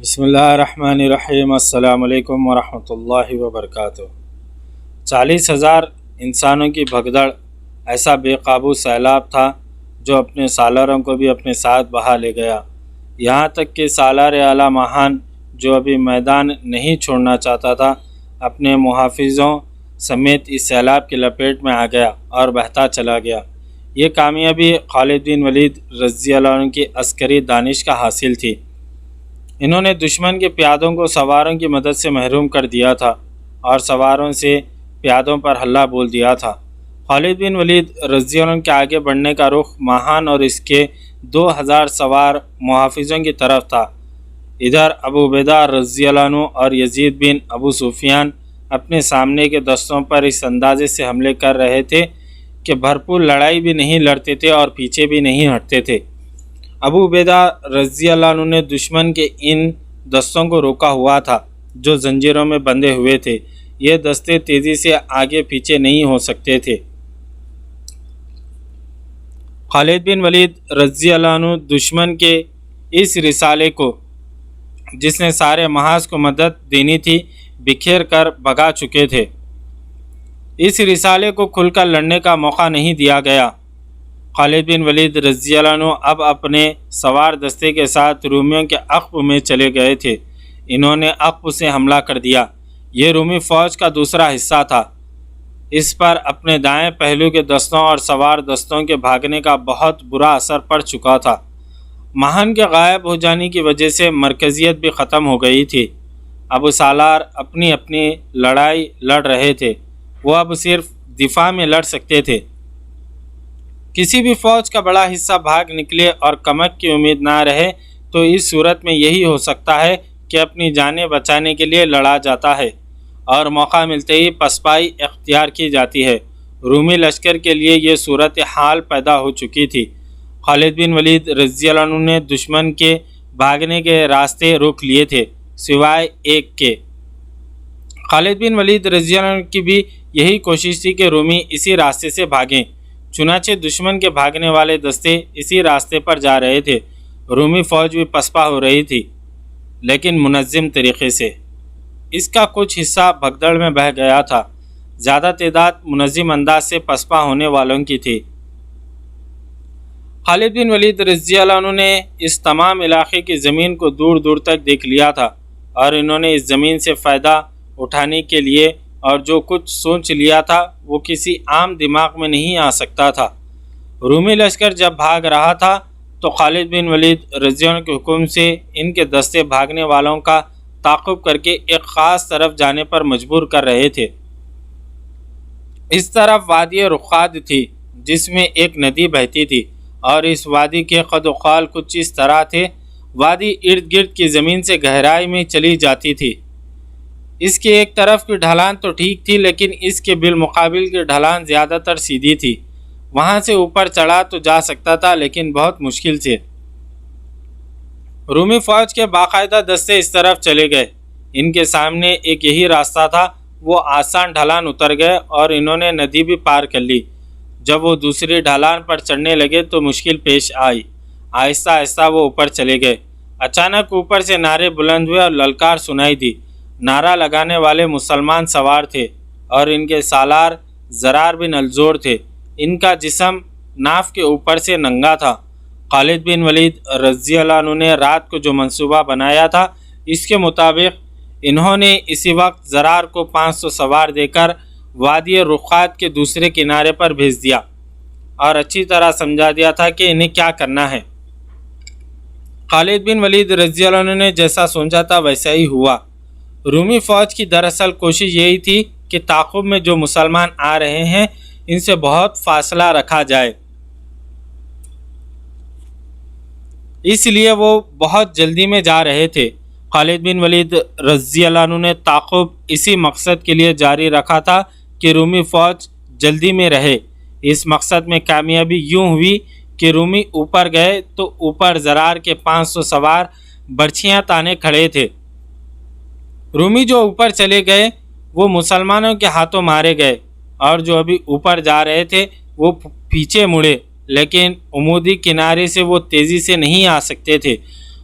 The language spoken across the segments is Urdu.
بسم اللہ الرحمن الرحیم۔ السلام علیکم ورحمۃ اللہ وبرکاتہ۔ 40,000 انسانوں کی بھگدڑ، ایسا بے قابو سیلاب تھا جو اپنے سالاروں کو بھی اپنے ساتھ بہا لے گیا۔ یہاں تک کہ سالار اعلیٰ ماہان جو ابھی میدان نہیں چھوڑنا چاہتا تھا، اپنے محافظوں سمیت اس سیلاب کی لپیٹ میں آ گیا اور بہتا چلا گیا۔ یہ کامیابی خالد بن ولید رضی اللہ عنہ کی عسکری دانش کا حاصل تھی۔ انہوں نے دشمن کے پیادوں کو سواروں کی مدد سے محروم کر دیا تھا اور سواروں سے پیادوں پر حلہ بول دیا تھا۔ خالد بن ولید رضی اللہ عنہ کے آگے بڑھنے کا رخ ماہان اور اس کے 2,000 سوار محافظوں کی طرف تھا۔ ادھر ابو عبیدہ رضی اللہ عنہ اور یزید بن ابو سفیان اپنے سامنے کے دستوں پر اس اندازے سے حملے کر رہے تھے کہ بھرپور لڑائی بھی نہیں لڑتے تھے اور پیچھے بھی نہیں ہٹتے تھے۔ ابو عبیدہ رضی اللہ عنہ نے دشمن کے ان دستوں کو روکا ہوا تھا جو زنجیروں میں بندھے ہوئے تھے۔ یہ دستے تیزی سے آگے پیچھے نہیں ہو سکتے تھے۔ خالد بن ولید رضی اللہ عنہ دشمن کے اس رسالے کو، جس نے سارے محاذ کو مدد دینی تھی، بکھیر کر بھگا چکے تھے۔ اس رسالے کو کھل کر لڑنے کا موقع نہیں دیا گیا۔ خالد بن ولید رضی اللہ عنہ اب اپنے سوار دستے کے ساتھ رومیوں کے عقب میں چلے گئے تھے۔ انہوں نے عقب سے حملہ کر دیا۔ یہ رومی فوج کا دوسرا حصہ تھا۔ اس پر اپنے دائیں پہلو کے دستوں اور سوار دستوں کے بھاگنے کا بہت برا اثر پڑ چکا تھا۔ ماہان کے غائب ہو جانے کی وجہ سے مرکزیت بھی ختم ہو گئی تھی۔ اب سالار اپنی اپنی لڑائی لڑ رہے تھے۔ وہ اب صرف دفاع میں لڑ سکتے تھے۔ کسی بھی فوج کا بڑا حصہ بھاگ نکلے اور کمک کی امید نہ رہے تو اس صورت میں یہی ہو سکتا ہے کہ اپنی جانیں بچانے کے لیے لڑا جاتا ہے اور موقع ملتے ہی پسپائی اختیار کی جاتی ہے۔ رومی لشکر کے لیے یہ صورتحال پیدا ہو چکی تھی۔ خالد بن ولید رضی اللہ عنہ نے دشمن کے بھاگنے کے راستے روک لیے تھے سوائے ایک کے۔ خالد بن ولید رضی اللہ عنہ کی بھی یہی کوشش تھی کہ رومی اسی راستے سے بھاگیں۔ چنانچہ دشمن کے بھاگنے والے دستے اسی راستے پر جا رہے تھے۔ رومی فوج بھی پسپا ہو رہی تھی، لیکن منظم طریقے سے۔ اس کا کچھ حصہ بھگدڑ میں بہہ گیا تھا۔ زیادہ تعداد منظم انداز سے پسپا ہونے والوں کی تھی۔ خالد بن ولید رضی اللہ عنہ نے اس تمام علاقے کی زمین کو دور دور تک دیکھ لیا تھا اور انہوں نے اس زمین سے فائدہ اٹھانے کے لیے اور جو کچھ سوچ لیا تھا وہ کسی عام دماغ میں نہیں آ سکتا تھا۔ رومی لشکر جب بھاگ رہا تھا تو خالد بن ولید رضی اللہ عنہ کے حکم سے ان کے دستے بھاگنے والوں کا تعاقب کر کے ایک خاص طرف جانے پر مجبور کر رہے تھے۔ اس طرف وادی رخاد تھی جس میں ایک ندی بہتی تھی اور اس وادی کے قد و قال کچھ اس طرح تھے۔ وادی ارد گرد کی زمین سے گہرائی میں چلی جاتی تھی۔ اس کے ایک طرف کی ڈھلان تو ٹھیک تھی، لیکن اس کے بالمقابل کی ڈھلان زیادہ تر سیدھی تھی۔ وہاں سے اوپر چڑھا تو جا سکتا تھا، لیکن بہت مشکل سے۔ رومی فوج کے باقاعدہ دستے اس طرف چلے گئے۔ ان کے سامنے ایک یہی راستہ تھا۔ وہ آسان ڈھلان اتر گئے اور انہوں نے ندی بھی پار کر لی۔ جب وہ دوسری ڈھلان پر چڑھنے لگے تو مشکل پیش آئی۔ آہستہ آہستہ وہ اوپر چلے گئے۔ اچانک اوپر سے نعرے بلند ہوئے اور للکار سنائی دی۔ نعرہ لگانے والے مسلمان سوار تھے اور ان کے سالار زرار بن الزور تھے۔ ان کا جسم ناف کے اوپر سے ننگا تھا۔ خالد بن ولید رضی اللہ عنہ نے رات کو جو منصوبہ بنایا تھا اس کے مطابق انہوں نے اسی وقت زرار کو 500 سوار دے کر وادی رخات کے دوسرے کنارے پر بھیج دیا اور اچھی طرح سمجھا دیا تھا کہ انہیں کیا کرنا ہے۔ خالد بن ولید رضی اللہ عنہ نے جیسا سوچا تھا ویسا ہی ہوا۔ رومی فوج کی دراصل کوشش یہی تھی کہ تعاقب میں جو مسلمان آ رہے ہیں ان سے بہت فاصلہ رکھا جائے، اس لیے وہ بہت جلدی میں جا رہے تھے۔ خالد بن ولید رضی اللہ عنہ نے تعاقب اسی مقصد کے لیے جاری رکھا تھا کہ رومی فوج جلدی میں رہے۔ اس مقصد میں کامیابی یوں ہوئی کہ رومی اوپر گئے تو اوپر زرار کے 500 سوار برچھیاں تانے کھڑے تھے۔ رومی جو اوپر چلے گئے وہ مسلمانوں کے ہاتھوں مارے گئے اور جو ابھی اوپر جا رہے تھے وہ پیچھے مڑے، لیکن عمودی کنارے سے وہ تیزی سے نہیں آ سکتے تھے۔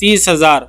30,000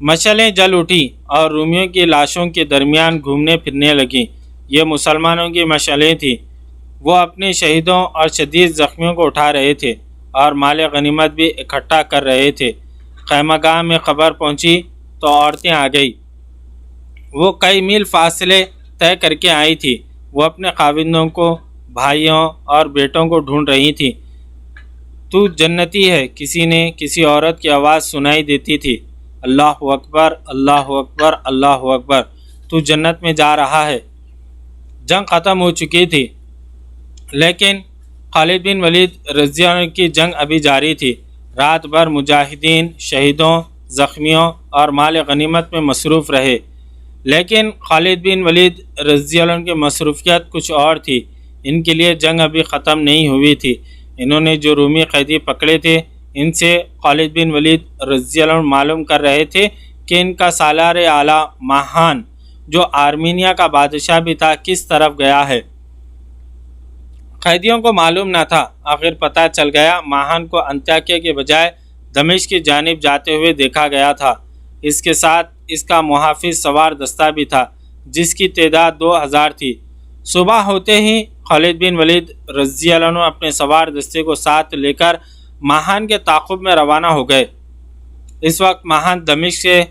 مشعلیں جل اٹھی اور رومیوں کی لاشوں کے درمیان گھومنے پھرنے لگیں۔ یہ مسلمانوں کی مشعلیں تھیں۔ وہ اپنے شہیدوں اور شدید زخمیوں کو اٹھا رہے تھے اور مال غنیمت بھی اکٹھا کر رہے تھے۔ خیمہ گاہ میں خبر پہنچی تو عورتیں آ گئی۔ وہ کئی میل فاصلے طے کر کے آئی تھی۔ وہ اپنے خاوندوں کو، بھائیوں اور بیٹوں کو ڈھونڈ رہی تھی۔ تو جنتی ہے، کسی نے کسی عورت کی آواز سنائی دیتی تھی۔ اللہ اکبر، اللہ اکبر، اللہ اکبر، تو جنت میں جا رہا ہے۔ جنگ ختم ہو چکی تھی، لیکن خالد بن ولید رضی اللہ عنہ کی جنگ ابھی جاری تھی۔ رات بھر مجاہدین شہیدوں، زخمیوں اور مال غنیمت میں مصروف رہے، لیکن خالد بن ولید رضی اللہ عنہ کی مصروفیت کچھ اور تھی۔ ان کے لیے جنگ ابھی ختم نہیں ہوئی تھی۔ انہوں نے جو رومی قیدی پکڑے تھے، ان سے خالد بن ولید رضی اللہ عنہ معلوم کر رہے تھے کہ ان کا سالار اعلیٰ ماہان، جو آرمینیا کا بادشاہ بھی تھا، کس طرف گیا ہے۔ قیدیوں کو معلوم نہ تھا۔ آخر پتہ چل گیا، ماہان کو انطاکیہ کے بجائے دمشق کی جانب جاتے ہوئے دیکھا گیا تھا۔ اس کے ساتھ اس کا محافظ سوار دستہ بھی تھا، جس کی تعداد 2000 تھی۔ صبح ہوتے ہی خالد بن ولید رضی اللہ عنہ اپنے سوار دستے کو ساتھ لے کر ماہان کے تعاقب میں روانہ ہو گئے۔ اس وقت ماہان دمشق سے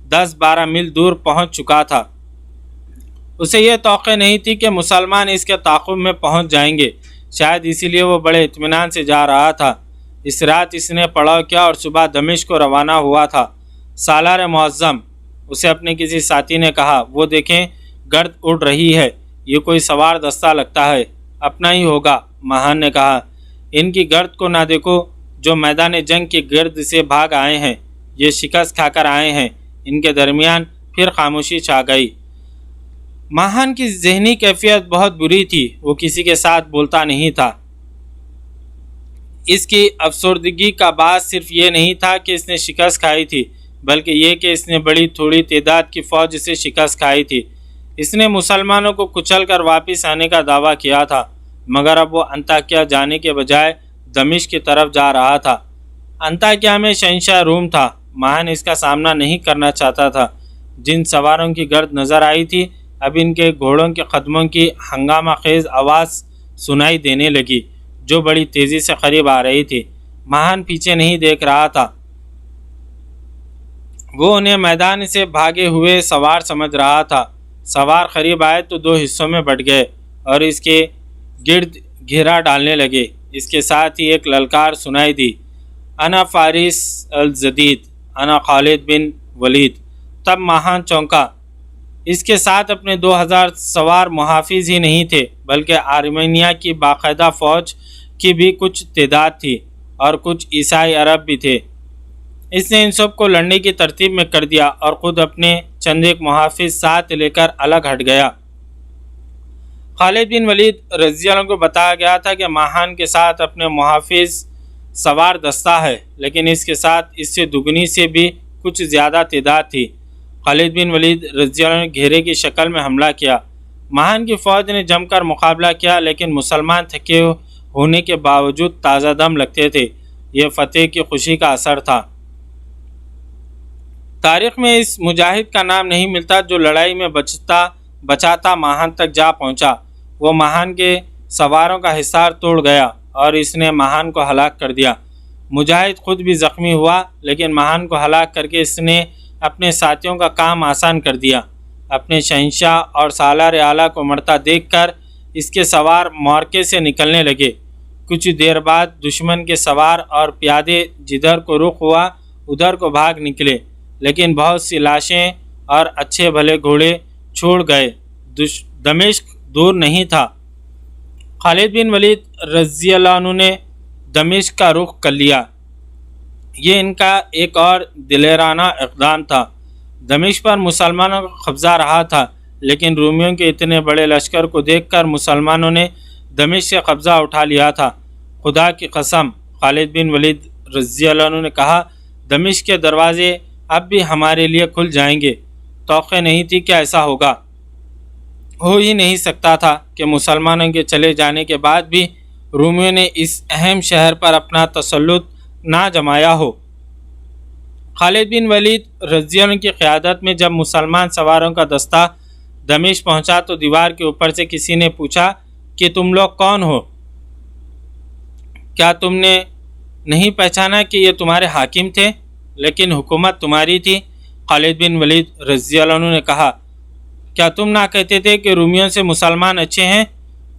10-12 میل دور پہنچ چکا تھا۔ اسے یہ توقع نہیں تھی کہ مسلمان اس کے تعاقب میں پہنچ جائیں گے، شاید اسی لیے وہ بڑے اطمینان سے جا رہا تھا۔ اس رات اس نے پڑاؤ کیا اور صبح دمشق کو روانہ ہوا تھا۔ سالار معظم، اسے اپنے کسی ساتھی نے کہا، وہ دیکھیں گرد اڑ رہی ہے، یہ کوئی سوار دستہ لگتا ہے، اپنا ہی ہوگا۔ ماہان نے کہا، ان کی گرد کو نہ دیکھو، جو میدان جنگ کی گرد سے بھاگ آئے ہیں، یہ شکست کھا کر آئے ہیں۔ ان کے درمیان پھر خاموشی چھا گئی۔ ماہان کی ذہنی کیفیت بہت بری تھی، وہ کسی کے ساتھ بولتا نہیں تھا۔ اس کی افسردگی کا باعث صرف یہ نہیں تھا کہ اس نے شکست کھائی تھی، بلکہ یہ کہ اس نے بڑی تھوڑی تعداد کی فوج سے شکست کھائی تھی۔ اس نے مسلمانوں کو کچل کر واپس آنے کا دعویٰ کیا تھا، مگر اب وہ انطاکیہ جانے کے بجائے دمشق کی طرف جا رہا تھا۔ انطاکیہ میں شہنشاہ روم تھا۔ ماہان اس کا سامنا نہیں کرنا چاہتا تھا۔ جن سواروں کی گرد نظر آئی تھی، اب ان کے گھوڑوں کے قدموں کی ہنگامہ خیز آواز سنائی دینے لگی، جو بڑی تیزی سے قریب آ رہی تھی۔ ماہان پیچھے نہیں دیکھ رہا تھا۔ وہ انہیں میدان سے بھاگے ہوئے سوار سمجھ رہا تھا۔ سوار قریب آئے تو 2 حصوں میں بٹ گئے اور اس کے گرد گھیرا ڈالنے لگے۔ اس کے ساتھ ہی ایک للکار سنائی دی، انا فارس الجدید، انا خالد بن ولید۔ تب ماہان چونکا۔ اس کے ساتھ اپنے 2000 سوار محافظ ہی نہیں تھے، بلکہ آرمینیا کی باقاعدہ فوج کی بھی کچھ تعداد تھی اور کچھ عیسائی عرب بھی تھے۔ اس نے ان سب کو لڑنے کی ترتیب میں کر دیا اور خود اپنے چند ایک محافظ ساتھ لے کر الگ ہٹ گیا۔ خالد بن ولید رضی اللہ عنہ کو بتایا گیا تھا کہ ماہان کے ساتھ اپنے محافظ سوار دستہ ہے، لیکن اس کے ساتھ اس سے دگنی سے بھی کچھ زیادہ تعداد تھی۔ خالد بن ولید رضی اللہ عنہ نے گھیرے کی شکل میں حملہ کیا۔ ماہان کی فوج نے جم کر مقابلہ کیا، لیکن مسلمان تھکے ہونے کے باوجود تازہ دم لگتے تھے۔ یہ فتح کی خوشی کا اثر تھا۔ تاریخ میں اس مجاہد کا نام نہیں ملتا جو لڑائی میں بچاتا ماہان تک جا پہنچا۔ وہ ماہان کے سواروں کا حصار توڑ گیا اور اس نے ماہان کو ہلاک کر دیا۔ مجاہد خود بھی زخمی ہوا، لیکن ماہان کو ہلاک کر کے اس نے اپنے ساتھیوں کا کام آسان کر دیا۔ اپنے شہنشاہ اور سالار اعلیٰ کو مرتا دیکھ کر اس کے سوار معرکے سے نکلنے لگے۔ کچھ دیر بعد دشمن کے سوار اور پیادے جدھر کو رخ ہوا ادھر کو بھاگ نکلے، لیکن بہت سی لاشیں اور اچھے بھلے گھوڑے چھوڑ گئے۔ دمشق دور نہیں تھا۔ خالد بن ولید رضی اللہ عنہ نے دمشق کا رخ کر لیا۔ یہ ان کا ایک اور دلیرانہ اقدام تھا۔ دمشق پر مسلمانوں کا قبضہ رہا تھا، لیکن رومیوں کے اتنے بڑے لشکر کو دیکھ کر مسلمانوں نے دمشق سے قبضہ اٹھا لیا تھا۔ خدا کی قسم، خالد بن ولید رضی اللہ عنہ نے کہا، دمشق کے دروازے اب بھی ہمارے لیے کھل جائیں گے۔ توقع نہیں تھی کہ ایسا ہوگا۔ ہو ہی نہیں سکتا تھا کہ مسلمانوں کے چلے جانے کے بعد بھی رومیوں نے اس اہم شہر پر اپنا تسلط نہ جمایا ہو۔ خالد بن ولید رضی اللہ عنہ کی قیادت میں جب مسلمان سواروں کا دستہ دمشق پہنچا تو دیوار کے اوپر سے کسی نے پوچھا کہ تم لوگ کون ہو؟ کیا تم نے نہیں پہچانا کہ یہ تمہارے حاکم تھے، لیکن حکومت تمہاری تھی؟ خالد بن ولید رضی اللہ عنہ نے کہا، کیا تم نہ کہتے تھے کہ رومیوں سے مسلمان اچھے ہیں؟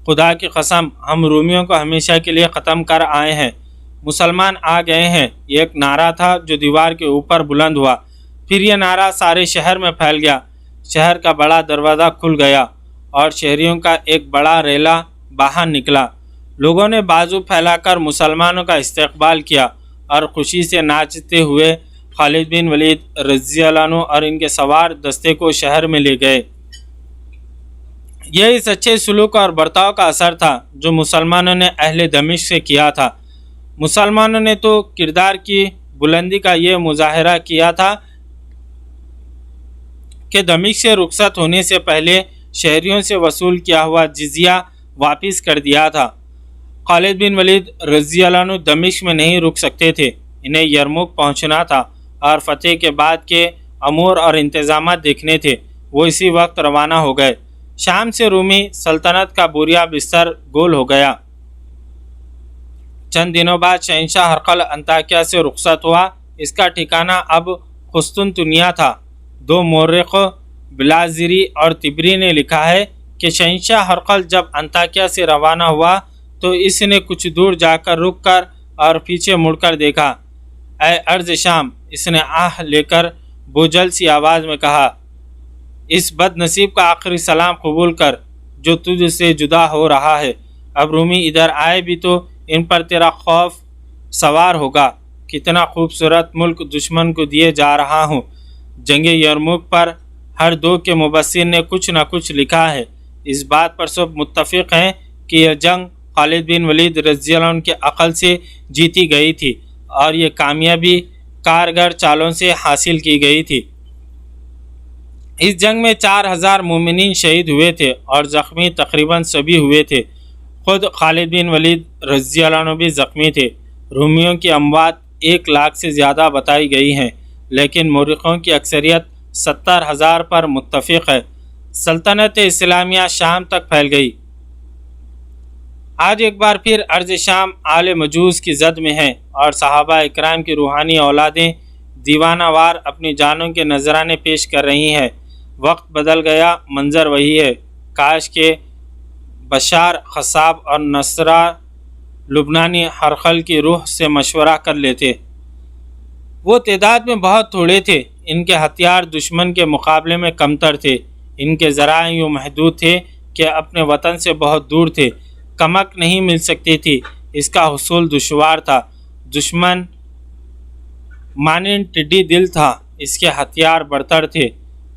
خدا کی قسم، ہم رومیوں کو ہمیشہ کے لیے ختم کر آئے ہیں، مسلمان آ گئے ہیں۔ یہ ایک نعرہ تھا جو دیوار کے اوپر بلند ہوا، پھر یہ نعرہ سارے شہر میں پھیل گیا۔ شہر کا بڑا دروازہ کھل گیا اور شہریوں کا ایک بڑا ریلا باہر نکلا۔ لوگوں نے بازو پھیلا کر مسلمانوں کا استقبال کیا اور خوشی سے ناچتے ہوئے خالد بن ولید رضی اللہ عنہ اور ان کے سوار دستے کو شہر میں لے گئے۔ یہ اس اچھے سلوک اور برتاؤ کا اثر تھا جو مسلمانوں نے اہل دمشق سے کیا تھا۔ مسلمانوں نے تو کردار کی بلندی کا یہ مظاہرہ کیا تھا کہ دمشق سے رخصت ہونے سے پہلے شہریوں سے وصول کیا ہوا جزیہ واپس کر دیا تھا۔ خالد بن ولید رضی اللہ عنہ دمشق میں نہیں رک سکتے تھے، انہیں یرموک پہنچنا تھا اور فتح کے بعد کے امور اور انتظامات دیکھنے تھے۔ وہ اسی وقت روانہ ہو گئے۔ شام سے رومی سلطنت کا بوریا بستر گول ہو گیا۔ چند دنوں بعد شہنشاہ ہرقل انطاکیہ سے رخصت ہوا۔ اس کا ٹھکانہ اب قسطنطنیہ تھا۔ دو مورخ بلازری اور طبری نے لکھا ہے کہ شہنشاہ ہرقل جب انطاکیہ سے روانہ ہوا تو اس نے کچھ دور جا کر رک کر اور پیچھے مڑ کر دیکھا۔ اے ارض شام، اس نے آہ لے کر بوجھل سی آواز میں کہا، اس بد نصیب کا آخری سلام قبول کر جو تجھ سے جدا ہو رہا ہے۔ اب رومی ادھر آئے بھی تو ان پر تیرا خوف سوار ہوگا۔ کتنا خوبصورت ملک دشمن کو دیے جا رہا ہوں۔ جنگ یرموک پر ہر دو کے مبصر نے کچھ نہ کچھ لکھا ہے۔ اس بات پر سب متفق ہیں کہ یہ جنگ خالد بن ولید رضی اللہ عنہ کے عقل سے جیتی گئی تھی اور یہ کامیابی کارگر چالوں سے حاصل کی گئی تھی۔ اس جنگ میں 4000 مومنین شہید ہوئے تھے اور زخمی تقریباً سبھی ہوئے تھے۔ خود خالد بن ولید رضی اللہ عنہ بھی زخمی تھے۔ رومیوں کی اموات 1 لاکھ سے زیادہ بتائی گئی ہیں، لیکن مورخوں کی اکثریت 70,000 پر متفق ہے۔ سلطنت اسلامیہ شام تک پھیل گئی۔ آج ایک بار پھر ارض شام آل مجوس کی زد میں ہے اور صحابہ اکرام کی روحانی اولادیں دیوانہ وار اپنی جانوں کے نذرانے پیش کر رہی ہیں۔ وقت بدل گیا، منظر وہی ہے۔ کاش کہ بشار خصاب اور نصرہ لبنانی ہرقل کی روح سے مشورہ کر لیتے۔ وہ تعداد میں بہت تھوڑے تھے، ان کے ہتھیار دشمن کے مقابلے میں کمتر تھے، ان کے ذرائع یوں محدود تھے کہ اپنے وطن سے بہت دور تھے، کمک نہیں مل سکتی تھی، اس کا حصول دشوار تھا۔ دشمن مانند ٹڈی دل تھا، اس کے ہتھیار برتر تھے،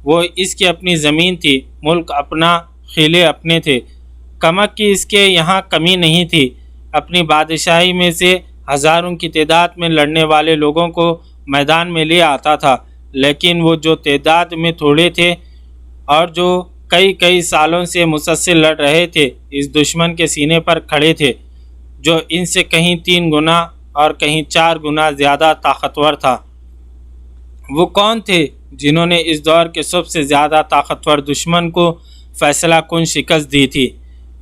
وہ اس کی اپنی زمین تھی، ملک اپنا، خیلے اپنے تھے، کمک کی اس کے یہاں کمی نہیں تھی۔ اپنی بادشاہی میں سے ہزاروں کی تعداد میں لڑنے والے لوگوں کو میدان میں لے آتا تھا، لیکن وہ جو تعداد میں تھوڑے تھے اور جو کئی سالوں سے مسلسل لڑ رہے تھے، اس دشمن کے سینے پر کھڑے تھے جو ان سے کہیں 3 گنا اور کہیں 4 گنا زیادہ طاقتور تھا۔ وہ کون تھے جنہوں نے اس دور کے سب سے زیادہ طاقتور دشمن کو فیصلہ کن شکست دی تھی؟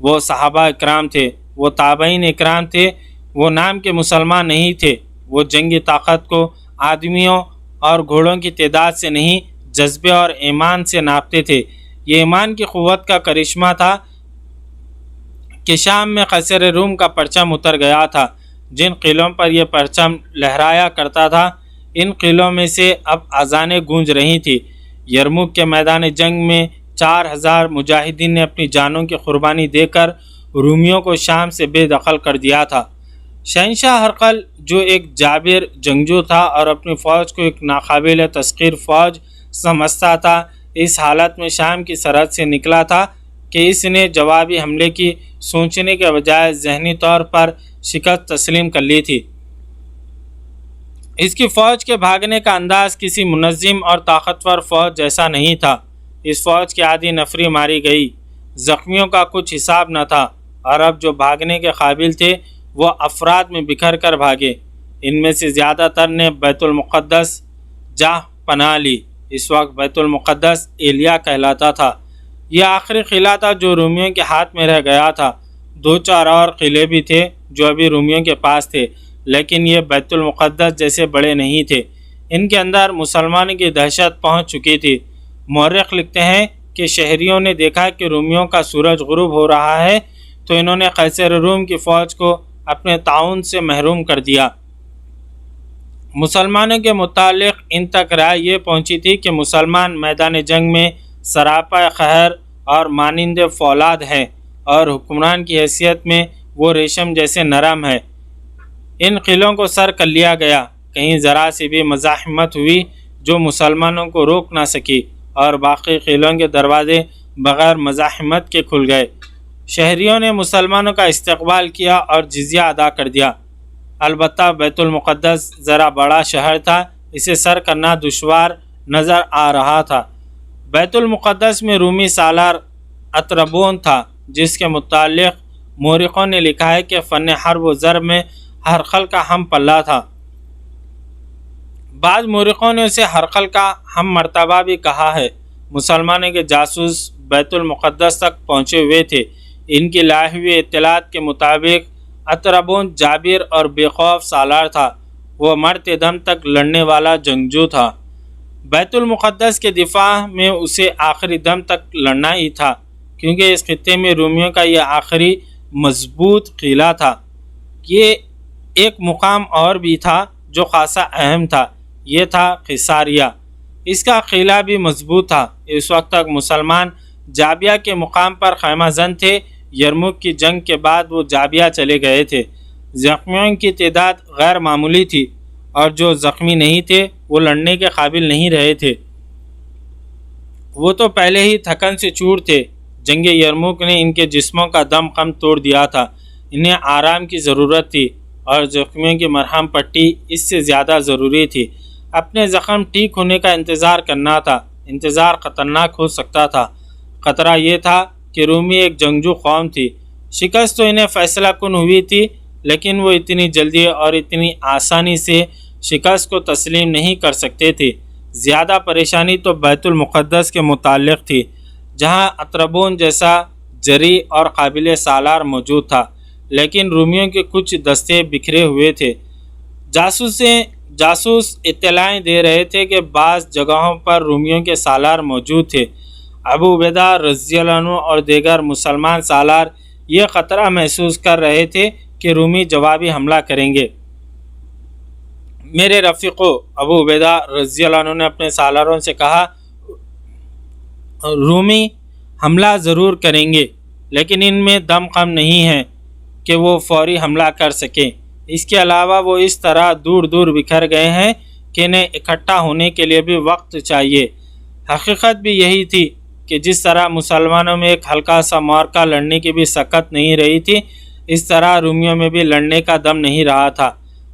وہ صحابہ اکرام تھے، وہ تابعین اکرام تھے۔ وہ نام کے مسلمان نہیں تھے، وہ جنگی طاقت کو آدمیوں اور گھوڑوں کی تعداد سے نہیں، جذبے اور ایمان سے ناپتے تھے۔ یہ ایمان کی قوت کا کرشمہ تھا کہ شام میں قیصر روم کا پرچم اتر گیا تھا۔ جن قلعوں پر یہ پرچم لہرایا کرتا تھا، ان قلعوں میں سے اب اذانیں گونج رہی تھیں۔ یرموک کے میدان جنگ میں 4000 مجاہدین نے اپنی جانوں کی قربانی دے کر رومیوں کو شام سے بے دخل کر دیا تھا۔ شہنشاہ ہرقل جو ایک جابر جنگجو تھا اور اپنی فوج کو ایک ناقابل تسخیر فوج سمجھتا تھا، اس حالت میں شام کی سرحد سے نکلا تھا کہ اس نے جوابی حملے کی سوچنے کے بجائے ذہنی طور پر شکست تسلیم کر لی تھی۔ اس کی فوج کے بھاگنے کا انداز کسی منظم اور طاقتور فوج جیسا نہیں تھا۔ اس فوج کی آدھی نفری ماری گئی، زخمیوں کا کچھ حساب نہ تھا، اور اب جو بھاگنے کے قابل تھے وہ افراد میں بکھر کر بھاگے۔ ان میں سے زیادہ تر نے بیت المقدس جا پناہ لی۔ اس وقت بیت المقدس ایلیا کہلاتا تھا۔ یہ آخری قلعہ تھا جو رومیوں کے ہاتھ میں رہ گیا تھا۔ 2-4 اور قلعے بھی تھے جو ابھی رومیوں کے پاس تھے، لیکن یہ بیت المقدس جیسے بڑے نہیں تھے۔ ان کے اندر مسلمانوں کی دہشت پہنچ چکی تھی۔ مورخ لکھتے ہیں کہ شہریوں نے دیکھا کہ رومیوں کا سورج غروب ہو رہا ہے، تو انہوں نے قیصر روم کی فوج کو اپنے تعاون سے محروم کر دیا۔ مسلمانوں کے متعلق ان تک رائے یہ پہنچی تھی کہ مسلمان میدان جنگ میں سراپا قہر اور مانند فولاد ہے، اور حکمران کی حیثیت میں وہ ریشم جیسے نرم ہے۔ ان قلعوں کو سر کر لیا گیا۔ کہیں ذرا سی بھی مزاحمت ہوئی جو مسلمانوں کو روک نہ سکی، اور باقی قلعوں کے دروازے بغیر مزاحمت کے کھل گئے۔ شہریوں نے مسلمانوں کا استقبال کیا اور جزیہ ادا کر دیا۔ البتہ بیت المقدس ذرا بڑا شہر تھا، اسے سر کرنا دشوار نظر آ رہا تھا۔ بیت المقدس میں رومی سالار اطربون تھا، جس کے متعلق مورخوں نے لکھا ہے کہ فن حرب و ضرب میں ہرقل کا ہم پلہ تھا۔ بعض مورخوں نے اسے ہرقل کا ہم مرتبہ بھی کہا ہے۔ مسلمانوں کے جاسوس بیت المقدس تک پہنچے ہوئے تھے۔ ان کی لائی ہوئی اطلاعات کے مطابق اطربون جابر اور بے خوف سالار تھا۔ وہ مرتے دم تک لڑنے والا جنگجو تھا۔ بیت المقدس کے دفاع میں اسے آخری دم تک لڑنا ہی تھا، کیونکہ اس خطے میں رومیوں کا یہ آخری مضبوط قلعہ تھا۔ یہ ایک مقام اور بھی تھا جو خاصا اہم تھا، یہ تھا قیصاریہ۔ اس کا قلعہ بھی مضبوط تھا۔ اس وقت تک مسلمان جابیہ کے مقام پر خیمہ زن تھے۔ یرموک کی جنگ کے بعد وہ جابیہ چلے گئے تھے۔ زخمیوں کی تعداد غیر معمولی تھی، اور جو زخمی نہیں تھے وہ لڑنے کے قابل نہیں رہے تھے۔ وہ تو پہلے ہی تھکن سے چور تھے۔ جنگ یرموک نے ان کے جسموں کا دم خم توڑ دیا تھا۔ انہیں آرام کی ضرورت تھی، اور زخمیوں کی مرہم پٹی اس سے زیادہ ضروری تھی۔ اپنے زخم ٹھیک ہونے کا انتظار کرنا تھا۔ انتظار خطرناک ہو سکتا تھا۔ خطرہ یہ تھا کہ رومی ایک جنگجو قوم تھی۔ شکست تو انہیں فیصلہ کن ہوئی تھی، لیکن وہ اتنی جلدی اور اتنی آسانی سے شکست کو تسلیم نہیں کر سکتے تھے۔ زیادہ پریشانی تو بیت المقدس کے متعلق تھی، جہاں اطربون جیسا جری اور قابل سالار موجود تھا، لیکن رومیوں کے کچھ دستے بکھرے ہوئے تھے۔ جاسوس اطلاعیں دے رہے تھے کہ بعض جگہوں پر رومیوں کے سالار موجود تھے۔ ابو عبیدہ رضی اللہ عنہ اور دیگر مسلمان سالار یہ خطرہ محسوس کر رہے تھے کہ رومی جوابی حملہ کریں گے۔ میرے رفیقو، ابو عبیدہ رضی اللہ عنہ نے اپنے سالاروں سے کہا، رومی حملہ ضرور کریں گے، لیکن ان میں دم خم نہیں ہے کہ وہ فوری حملہ کر سکیں۔ اس کے علاوہ وہ اس طرح دور دور بکھر گئے ہیں کہ انہیں اکٹھا ہونے کے لیے بھی وقت چاہیے۔ حقیقت بھی یہی تھی کہ جس طرح مسلمانوں میں ایک ہلکا سا معرکہ لڑنے کی بھی سکت نہیں رہی تھی، اس طرح رومیوں میں بھی لڑنے کا دم نہیں رہا تھا۔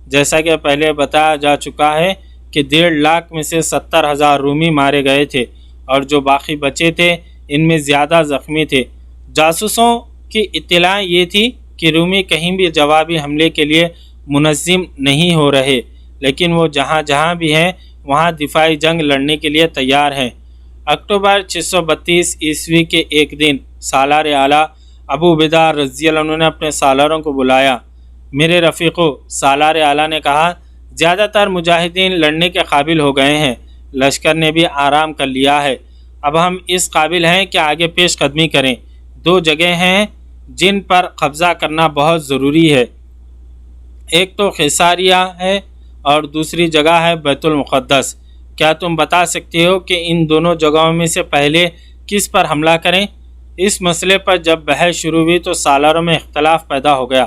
جیسا کہ پہلے بتایا جا چکا ہے کہ 1.5 لاکھ میں سے 70,000 رومی مارے گئے تھے، اور جو باقی بچے تھے ان میں زیادہ زخمی تھے۔ جاسوسوں کی اطلاع یہ تھی کہ رومی کہیں بھی جوابی حملے کے لیے منظم نہیں ہو رہے، لیکن وہ جہاں جہاں بھی ہیں وہاں دفاعی جنگ لڑنے کے لیے تیار ہیں۔ اکتوبر 632 عیسوی کے ایک دن سالار اعلیٰ ابو عبیدہ رضی اللہ عنہ نے اپنے سالاروں کو بلایا۔ میرے رفیقو، سالار اعلیٰ نے کہا، زیادہ تر مجاہدین لڑنے کے قابل ہو گئے ہیں، لشکر نے بھی آرام کر لیا ہے۔ اب ہم اس قابل ہیں کہ آگے پیش قدمی کریں۔ 2 جگہیں ہیں جن پر قبضہ کرنا بہت ضروری ہے، ایک تو قیصاریہ ہے اور دوسری جگہ ہے بیت المقدس۔ کیا تم بتا سکتے ہو کہ ان دونوں جگہوں میں سے پہلے کس پر حملہ کریں؟ اس مسئلے پر جب بحث شروع ہوئی تو سالاروں میں اختلاف پیدا ہو گیا۔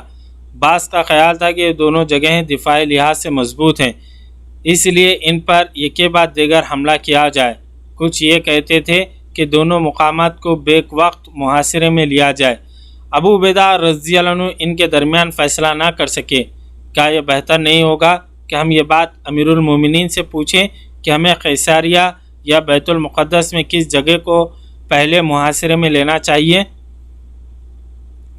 بعض کا خیال تھا کہ یہ دونوں جگہیں دفاعی لحاظ سے مضبوط ہیں، اس لیے ان پر ایک بعد دیگر حملہ کیا جائے۔ کچھ یہ کہتے تھے کہ دونوں مقامات کو بیک وقت محاصرے میں لیا جائے۔ ابو عبیدہ رضی اللہ عنہ ان کے درمیان فیصلہ نہ کر سکے۔ کیا یہ بہتر نہیں ہوگا کہ ہم یہ بات امیر المومنین سے پوچھیں کہ ہمیں قیصاریہ یا بیت المقدس میں کس جگہ کو پہلے محاصرے میں لینا چاہیے؟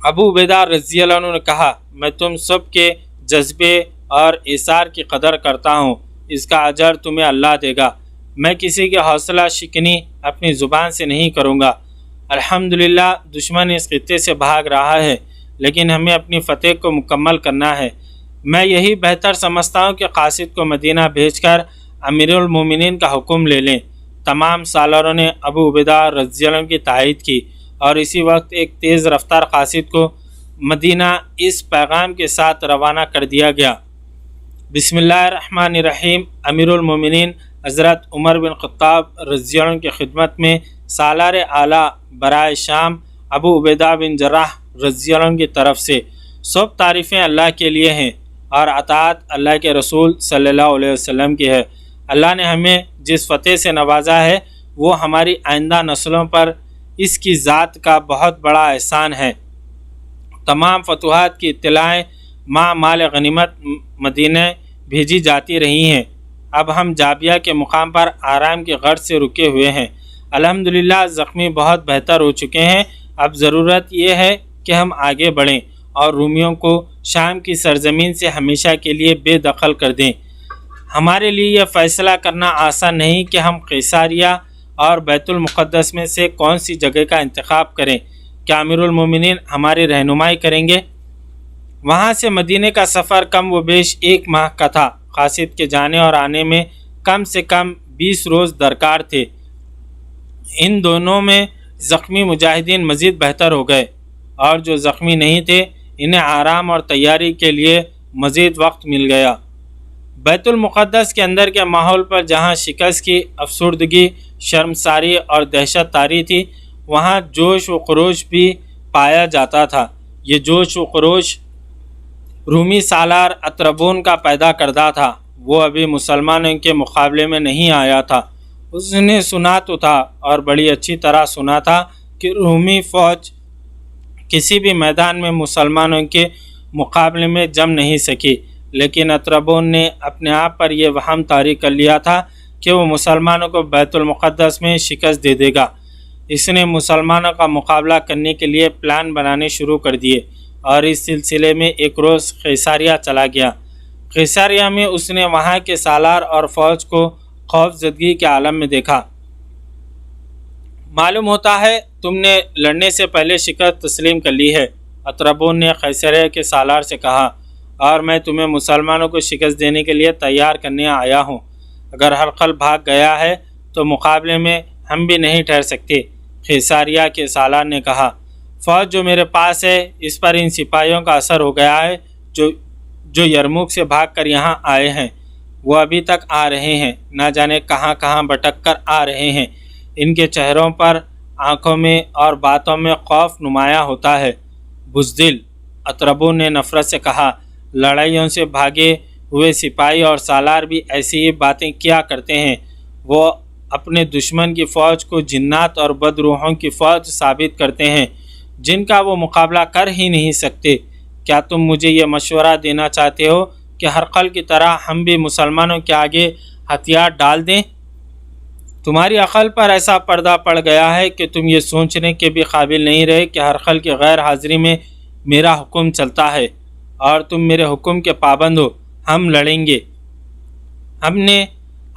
ابو عبیدہ رضی اللہ عنہ نے کہا، میں تم سب کے جذبے اور ایثار کی قدر کرتا ہوں، اس کا اجر تمہیں اللہ دے گا۔ میں کسی کی حوصلہ شکنی اپنی زبان سے نہیں کروں گا۔ الحمدللہ دشمن اس خطے سے بھاگ رہا ہے، لیکن ہمیں اپنی فتح کو مکمل کرنا ہے۔ میں یہی بہتر سمجھتا ہوں کہ قاصد کو مدینہ بھیج کر امیر المومنین کا حکم لے لیں۔ تمام سالاروں نے ابو عبیدہ رضی اللہ عنہ کی تائید کی، اور اسی وقت ایک تیز رفتار قاصد کو مدینہ اس پیغام کے ساتھ روانہ کر دیا گیا: بسم اللہ الرحمن الرحیم، امیر المومنین حضرت عمر بن خطاب رضی اللہ عنہ کی خدمت میں سالار اعلیٰ برائے شام ابو عبیدہ بن جراح رضی اللہ عنہ کی طرف سے سب تعریفیں اللہ کے لیے ہیں اور اطاعت اللہ کے رسول صلی اللہ علیہ وسلم کی ہے۔ اللہ نے ہمیں جس فتح سے نوازا ہے وہ ہماری آئندہ نسلوں پر اس کی ذات کا بہت بڑا احسان ہے۔ تمام فتوحات کی اطلاعیں مال غنیمت مدینہ بھیجی جاتی رہی ہیں۔ اب ہم جابیہ کے مقام پر آرام کی غرض سے رکے ہوئے ہیں۔ الحمدللہ زخمی بہت بہتر ہو چکے ہیں۔ اب ضرورت یہ ہے کہ ہم آگے بڑھیں اور رومیوں کو شام کی سرزمین سے ہمیشہ کے لیے بے دخل کر دیں۔ ہمارے لیے یہ فیصلہ کرنا آسان نہیں کہ ہم قیصریہ اور بیت المقدس میں سے کون سی جگہ کا انتخاب کریں۔ کیا امیر المومنین ہماری رہنمائی کریں گے؟ وہاں سے مدینے کا سفر کم و بیش 1 ماہ کا تھا۔ قاصد کے جانے اور آنے میں کم سے کم 20 روز درکار تھے۔ ان دونوں میں زخمی مجاہدین مزید بہتر ہو گئے، اور جو زخمی نہیں تھے انہیں آرام اور تیاری کے لیے مزید وقت مل گیا۔ بیت المقدس کے اندر کے ماحول پر جہاں شکست کی افسردگی، شرمساری اور دہشت طاری تھی، وہاں جوش و خروش بھی پایا جاتا تھا۔ یہ جوش و خروش رومی سالار اطربون کا پیدا کردہ تھا۔ وہ ابھی مسلمانوں کے مقابلے میں نہیں آیا تھا۔ اس نے سنا تو تھا، اور بڑی اچھی طرح سنا تھا، کہ رومی فوج کسی بھی میدان میں مسلمانوں کے مقابلے میں جم نہیں سکی، لیکن اطربون نے اپنے آپ پر یہ وہم طاری کر لیا تھا کہ وہ مسلمانوں کو بیت المقدس میں شکست دے دے گا۔ اس نے مسلمانوں کا مقابلہ کرنے کے لیے پلان بنانے شروع کر دیے، اور اس سلسلے میں ایک روز قیصریہ چلا گیا۔ قیصریہ میں اس نے وہاں کے سالار اور فوج کو خوف زدگی کے عالم میں دیکھا۔ معلوم ہوتا ہے تم نے لڑنے سے پہلے شکست تسلیم کر لی ہے، اطربون نے قیصریہ کے سالار سے کہا، اور میں تمہیں مسلمانوں کو شکست دینے کے لیے تیار کرنے آیا ہوں۔ اگر ہرقل بھاگ گیا ہے تو مقابلے میں ہم بھی نہیں ٹھہر سکتے۔ قیصریہ کے سالار نے کہا، فوج جو میرے پاس ہے اس پر ان سپاہیوں کا اثر ہو گیا ہے جو یرموک سے بھاگ کر یہاں آئے ہیں۔ وہ ابھی تک آ رہے ہیں، نہ جانے کہاں کہاں بھٹک کر آ رہے ہیں۔ ان کے چہروں پر، آنکھوں میں اور باتوں میں خوف نمایاں ہوتا ہے۔ بزدل، اطربون نے نفرت سے کہا، لڑائیوں سے بھاگے ہوئے سپاہی اور سالار بھی ایسی ہی باتیں کیا کرتے ہیں۔ وہ اپنے دشمن کی فوج کو جنات اور بدروحوں کی فوج ثابت کرتے ہیں، جن کا وہ مقابلہ کر ہی نہیں سکتے۔ کیا تم مجھے یہ مشورہ دینا چاہتے ہو کہ ہرقل کی طرح ہم بھی مسلمانوں کے آگے ہتھیار ڈال دیں؟ تمہاری عقل پر ایسا پردہ پڑ گیا ہے کہ تم یہ سوچنے کے بھی قابل نہیں رہے کہ ہرقل کی غیر حاضری میں میرا حکم چلتا ہے، اور تم میرے حکم کے پابند ہو۔ ہم لڑیں گے۔ ہم نے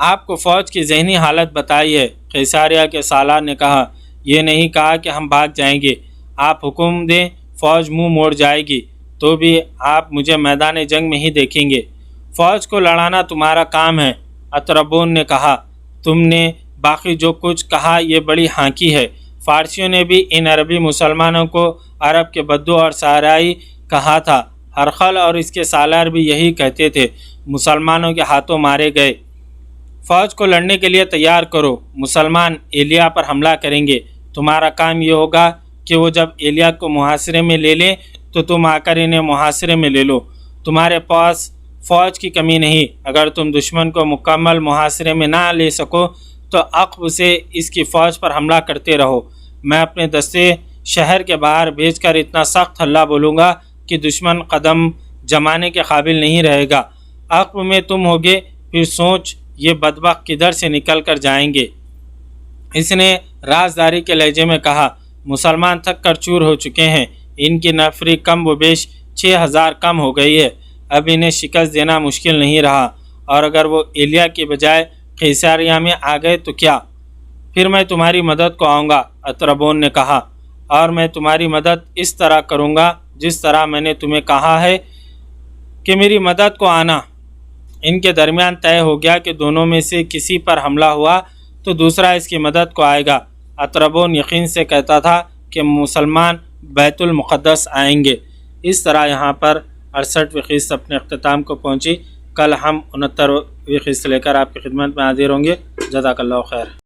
آپ کو فوج کی ذہنی حالت بتائی ہے۔ قیصریہ کے سالار نے کہا، یہ نہیں کہا کہ ہم بھاگ جائیں گے۔ آپ حکم دیں، فوج منہ موڑ جائے گی تو بھی آپ مجھے میدان جنگ میں ہی دیکھیں گے۔ فوج کو لڑانا تمہارا کام ہے۔ اطربون نے کہا، تم نے باقی جو کچھ کہا یہ بڑی ہانکی ہے۔ فارسیوں نے بھی ان عربی مسلمانوں کو عرب کے بدو اور صحرائی کہا تھا۔ ہرقل اور اس کے سالار بھی یہی کہتے تھے۔ مسلمانوں کے ہاتھوں مارے گئے۔ فوج کو لڑنے کے لیے تیار کرو۔ مسلمان ایلیا پر حملہ کریں گے۔ تمہارا کام یہ ہوگا کہ وہ جب ایلیا کو محاصرے میں لے لیں تو تم آ کر انہیں محاصرے میں لے لو۔ تمہارے پاس فوج کی کمی نہیں۔ اگر تم دشمن کو مکمل محاصرے میں نہ لے سکو تو عقب سے اس کی فوج پر حملہ کرتے رہو۔ میں اپنے دستے شہر کے باہر بھیج کر اتنا سخت ہلہ بولوں گا کہ دشمن قدم جمانے کے قابل نہیں رہے گا۔ عقب میں تم ہوگے، پھر سوچ یہ بدبخت کدھر سے نکل کر جائیں گے۔ اس نے رازداری کے لہجے میں کہا، مسلمان تھک کر چور ہو چکے ہیں۔ ان کی نفری کم و بیش 6000 کم ہو گئی ہے۔ اب انہیں شکست دینا مشکل نہیں رہا، اور اگر وہ ایلیا کے بجائے قیصریہ میں آ گئے تو کیا؟ پھر میں تمہاری مدد کو آؤں گا۔ اطربون نے کہا، اور میں تمہاری مدد اس طرح کروں گا جس طرح میں نے تمہیں کہا ہے کہ میری مدد کو آنا۔ ان کے درمیان طے ہو گیا کہ دونوں میں سے کسی پر حملہ ہوا تو دوسرا اس کی مدد کو آئے گا۔ اطربون یقین سے کہتا تھا کہ مسلمان بیت المقدس آئیں گے۔ اس طرح یہاں پر 68ویں قسط اپنے اختتام کو پہنچی۔ کل ہم 69ویں قسط لے کر آپ کی خدمت میں حاضر ہوں گے۔ جزاک اللہ خیر۔